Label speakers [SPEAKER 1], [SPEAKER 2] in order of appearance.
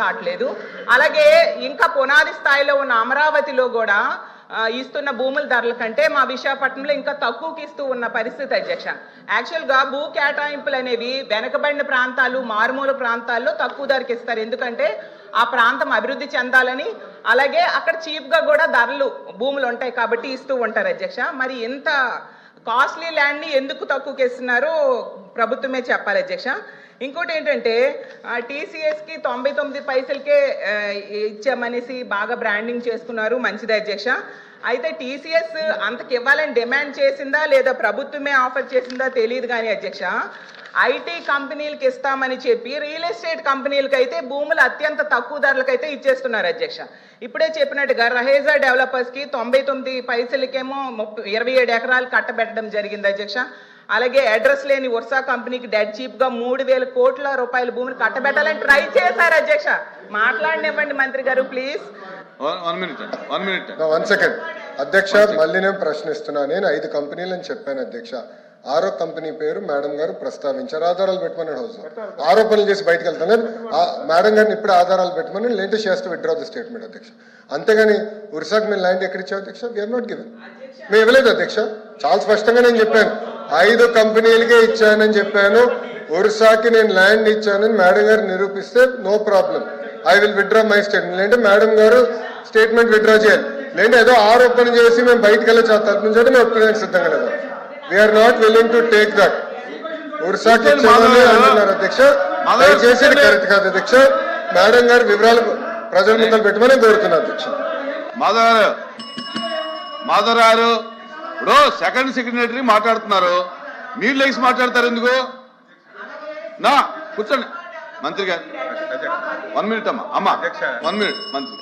[SPEAKER 1] కావట్లేదు. అలాగే ఇంకా పునాది స్థాయిలో ఉన్న అమరావతిలో కూడా ఇస్తున్న భూముల ధరల కంటే మా విశాఖపట్నంలో ఇంకా తక్కువకి ఇస్తూ ఉన్న పరిస్థితి అధ్యక్ష. యాక్చువల్గా భూ కేటాయింపులు అనేవి వెనకబడిన ప్రాంతాలు, మారుమూల ప్రాంతాల్లో తక్కువ ధరకి ఇస్తారు. ఎందుకంటే ఆ ప్రాంతం అభివృద్ధి చెందాలని, అలాగే అక్కడ చీప్గా కూడా ధరలు భూములు ఉంటాయి కాబట్టి ఇస్తూ ఉంటారు అధ్యక్ష. మరి ఇంత కాస్ట్లీ ల్యాండ్ని ఎందుకు తక్కువకి ఇస్తున్నారో ప్రభుత్వమే చెప్పాలి అధ్యక్ష. ఇంకోటి ఏంటంటే టీసీఎస్కి 99 పైసలకే ఇచ్చామనేసి బాగా బ్రాండింగ్ చేసుకున్నారు, మంచిది అధ్యక్ష. అయితే టీసీఎస్ అంతకి ఇవ్వాలని డిమాండ్ చేసిందా లేదా ప్రభుత్వమే ఆఫర్ చేసిందా తెలియదు కానీ అధ్యక్ష, ఐటీ కంపెనీలకు ఇస్తామని చెప్పి రియల్ ఎస్టేట్ కంపెనీలకు అయితే భూములు అత్యంత తక్కువ ధరలకైతే ఇచ్చేస్తున్నారు అధ్యక్ష. ఇప్పుడే చెప్పినట్టుగా రహేజా డెవలపర్స్కి 99 పైసలకేమో 27 ఎకరాలు కట్టబెట్టడం జరిగింది అధ్యక్ష. అలాగే అడ్రస్ లేని వర్సా కంపెనీకి డెడ్ చీప్ గా 3,000 కోట్ల రూపాయల భూమిని కట్టబెట్టాలని ట్రై చేశారు అధ్యక్ష. మాట్లాడనివ్వండి మంత్రి గారు ప్లీజ్.
[SPEAKER 2] 1 సెకండ్ అధ్యక్ష, మళ్ళీ నేను ప్రశ్నిస్తున్నా. నేను 5 కంపెనీలని చెప్పాను అధ్యక్ష. 6వ కంపెనీ పేరు మేడం గారు ప్రస్తావించారు. ఆధారాలు పెట్టమన్నాడు హౌస్ ఆరోపణలు చేసి బయటకు వెళ్తాను. మేడం గారిని ఇప్పుడు ఆధారాలు పెట్టమని లేటెస్ట్ చేస్తూ విత్డ్రా ది స్టేట్మెంట్ అధ్యక్ష. అంతేగాని ఉరిసాకు మేము ల్యాండ్ ఎక్కడిచ్చావు అధ్యక్ష? వీఆర్ నాట్ గివెన్, మేము ఇవ్వలేదు అధ్యక్ష. చాలా స్పష్టంగా నేను చెప్పాను, 5 కంపెనీలకే ఇచ్చానని చెప్పాను. ఒరిస్సాకి నేను ల్యాండ్ ఇచ్చానని మేడం గారు నిరూపిస్తే no problem, I will withdraw my statement. లేదంటే మేడం గారు స్టేట్మెంట్ విత్డ్రా చేయాలి. లేదంటే ఏదో ఆరోపణ చేసి మేము బయటకు వెళ్ళే తరపు నుంచి మేము ఒప్పుకోవడానికి సిద్ధంగా లేదు. We are not willing to take that. ఒరిస్సాకి ఇచ్చామని అంటున్నారు అధ్యక్ష, దయచేసి కరెక్ట్ కాదు అధ్యక్ష. మేడం గారు వివరాలు ప్రజల ముందర పెట్టమని కోరుతున్నారు అధ్యక్ష.
[SPEAKER 3] మాధవ్ గారు ఇప్పుడు సెకండ్ సెక్రటరీ మాట్లాడుతున్నారు, మీరు లేచి మాట్లాడతారు ఎందుకు? నా కూర్చోండి మంత్రి గారు. 1 మినిట్ అమ్మా 1 మినిట్ మంత్రి.